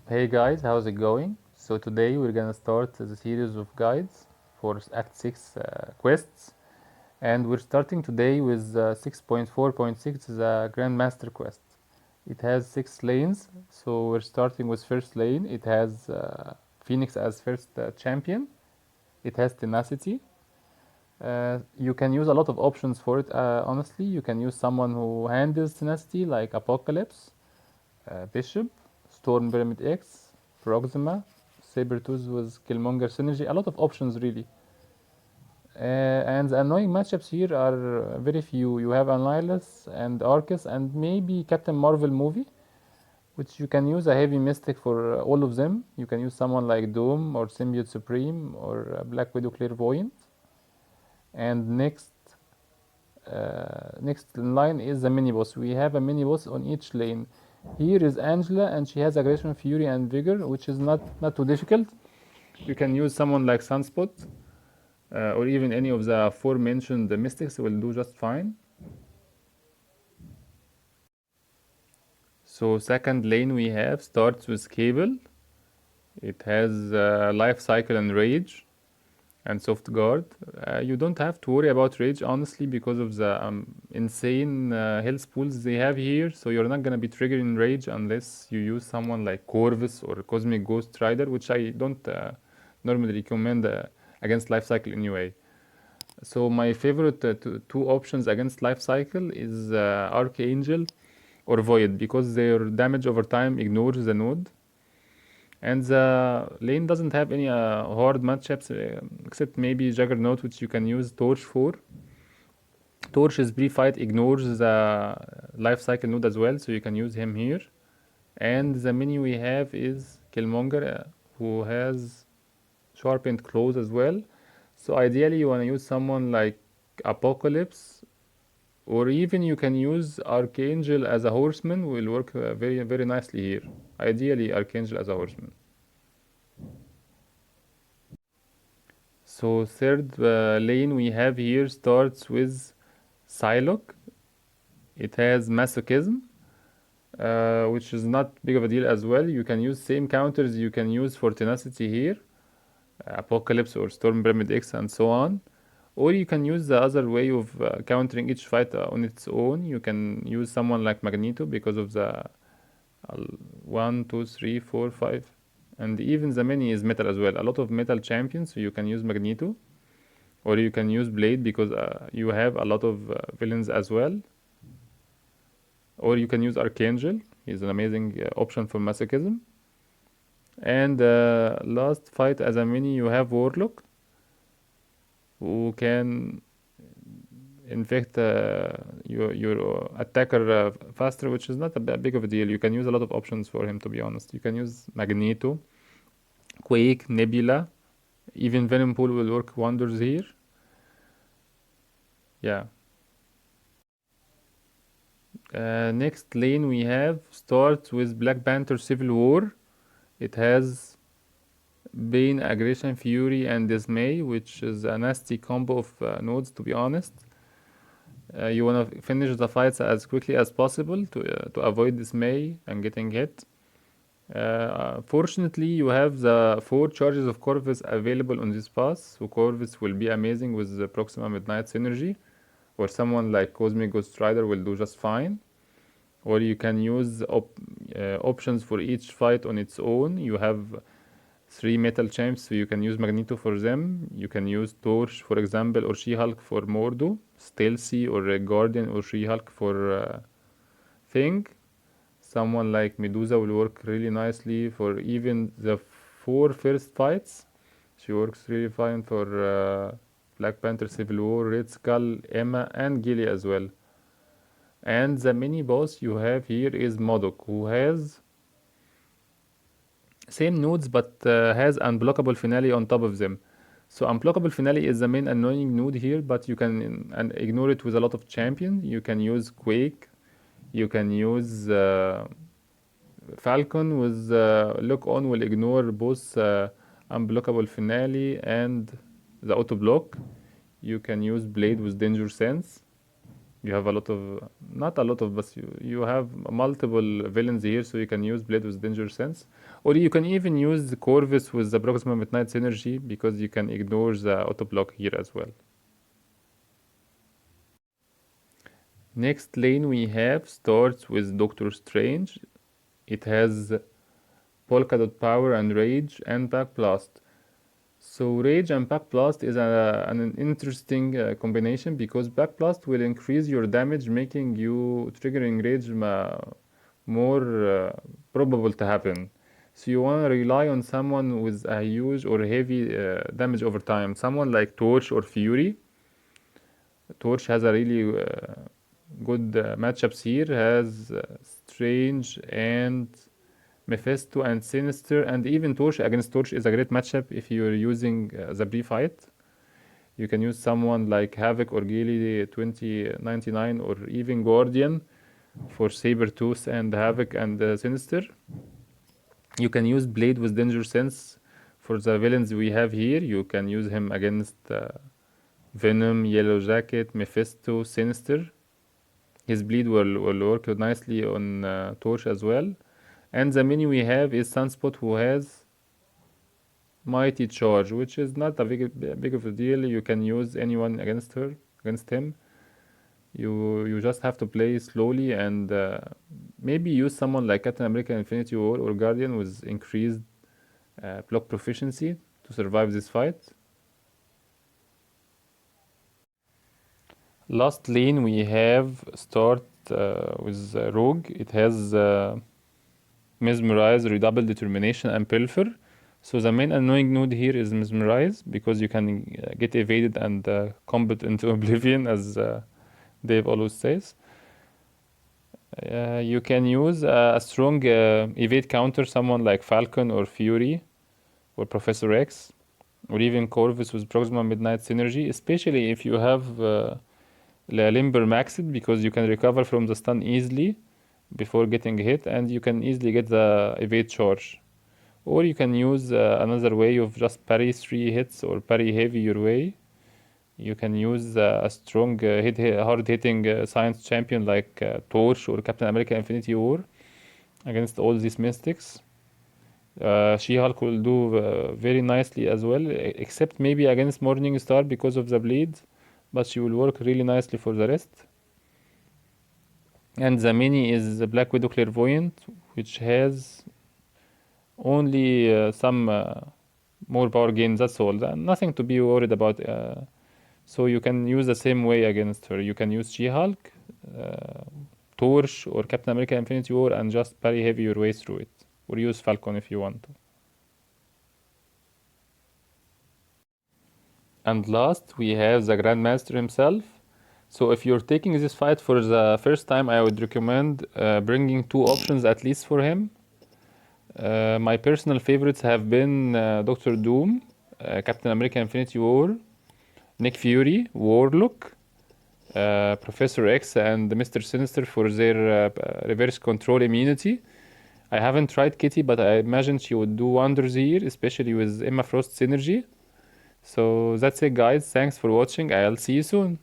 Hey guys, how's it going? So today we're gonna start the series of guides for Act 6 quests, and we're starting today with 6.4.6, the Grandmaster quest. It has 6 lanes, so we're starting with first lane. It has Phoenix as first champion. It has Tenacity. You can use a lot of options for it, honestly. You can use someone who handles Tenacity, like Apocalypse, Bishop, Storm Pyramid X, Proxima, Sabertooth with Killmonger Synergy, a lot of options really. And the annoying matchups here are very few. You have Annihilus and Arcus and maybe Captain Marvel movie, which you can use a heavy mystic for all of them. You can use someone like Doom or Symbiote Supreme or Black Widow Clairvoyant. And next in line is the mini boss. We have a mini boss on each lane. Here is Angela, and she has aggression, fury, and vigor, which is not too difficult. You can use someone like Sunspot, or even any of the aforementioned mystics will do just fine. So second lane we have starts with Cable. It has life cycle and rage and soft guard. You don't have to worry about rage honestly because of the insane health pools they have here. So you're not gonna be triggering rage unless you use someone like Corvus or Cosmic Ghost Rider, which I don't normally recommend against life cycle anyway. So my favorite two options against life cycle is Archangel or Void because their damage over time ignores the node. And the lane doesn't have any hard matchups except maybe Juggernaut, which you can use Torch for. Torch's pre-fight ignores the life cycle node as well, so you can use him here. And the mini we have is Killmonger, who has sharpened claws as well. So ideally you want to use someone like Apocalypse, or even you can use Archangel as a horseman, will work very nicely here. Ideally Archangel as a horseman. So third lane we have here starts with Psylocke. It has Masochism, which is not big of a deal as well. You can use same counters you can use for Tenacity here, Apocalypse or Storm Pyramid X and so on. Or you can use the other way of countering each fight on its own. You can use someone like Magneto because of the 1, 2, 3, 4, 5. And even the mini is metal as well. A lot of metal champions, so you can use Magneto. Or you can use Blade because you have a lot of villains as well. Or you can use Archangel. He's an amazing option for Masochism. And last fight as a mini, you have Warlock, who can infect your attacker faster, which is not a big of a deal. You can use a lot of options for him, to be honest. You can use Magneto, Quake, Nebula, even Venom Pool will work wonders here. Yeah. Next lane we have starts with Black Panther Civil War. It has Bane, Aggression, Fury, and Dismay, which is a nasty combo of nodes, to be honest. You want to finish the fights as quickly as possible to avoid Dismay and getting hit. Fortunately, you have the 4 charges of Corvus available on this pass, so Corvus will be amazing with the Proxima Midnight Synergy, or someone like Cosmic Ghost Rider will do just fine. Or you can use options for each fight on its own. You have 3 metal champs, so you can use Magneto for them. You can use Torch, for example, or She-Hulk for Mordo, Stealthy or Guardian or She-Hulk for Thing. Someone like Medusa will work really nicely for even the 4 first fights. She works really fine for Black Panther, Civil War, Red Skull, Emma, and Gilly as well. And the mini boss you have here is Modok, who has same nodes but has unblockable finale on top of them. So unblockable finale is the main annoying node here, but you can ignore it with a lot of champions. You can use Quake, you can use Falcon with lock on will ignore both unblockable finale and the auto block. You can use Blade with Danger Sense. You have a lot of, not a lot of, but you have multiple villains here, so you can use Blade with Danger Sense. Or you can even use the Corvus with the Proxima Midnight Synergy because you can ignore the auto block here as well. Next lane we have starts with Doctor Strange. It has Polka Dot Power and Rage and Back Blast. So Rage and Back Blast is an interesting combination because Back Blast will increase your damage, making you triggering Rage more probable to happen. So you want to rely on someone with a huge or heavy damage over time. Someone like Torch or Fury. Torch has a really good matchups here. Has Strange and Mephisto and Sinister, and even Torch against Torch is a great matchup if you're using the pre-fight. You can use someone like Havoc or Gilly 2099 or even Guardian for Sabertooth and Havoc and Sinister. You can use Blade with Danger Sense for the villains we have here. You can use him against Venom, Yellow Jacket, Mephisto, Sinister. His bleed will work nicely on Torch as well. And the mini we have is Sunspot, who has Mighty Charge, which is not a big of a deal. You can use anyone against him. You just have to play slowly and maybe use someone like Captain America Infinity War or Guardian with increased block proficiency to survive this fight. Last lane we have start with Rogue. It has Mesmerize, Redouble Determination, and Pilfer. So the main annoying node here is Mesmerize because you can get evaded and combat into oblivion, as Dave always says. You can use a strong evade counter, someone like Falcon or Fury or Professor X, or even Corvus with Proxima Midnight Synergy, especially if you have Limber maxed, because you can recover from the stun easily before getting hit, and you can easily get the evade charge. Or you can use another way of just parry 3 hits or parry heavy your way. You can use a strong hard-hitting science champion like Torch or Captain America Infinity War against all these mystics. She-Hulk will do very nicely as well, except maybe against Morning Star because of the bleed, but she will work really nicely for the rest. And the mini is the Black Widow Clairvoyant, which has only some more power gains, that's all. Nothing to be worried about. So you can use the same way against her. You can use She-Hulk, Torch, or Captain America Infinity War and just parry heavy your way through it. Or use Falcon if you want to. And last, we have the Grandmaster himself. So if you're taking this fight for the first time, I would recommend bringing 2 options at least for him. My personal favorites have been Doctor Doom, Captain America Infinity War, Nick Fury, Warlock, Professor X, and Mr. Sinister for their reverse control immunity. I haven't tried Kitty, but I imagine she would do wonders here, especially with Emma Frost synergy. So that's it, guys. Thanks for watching. I'll see you soon.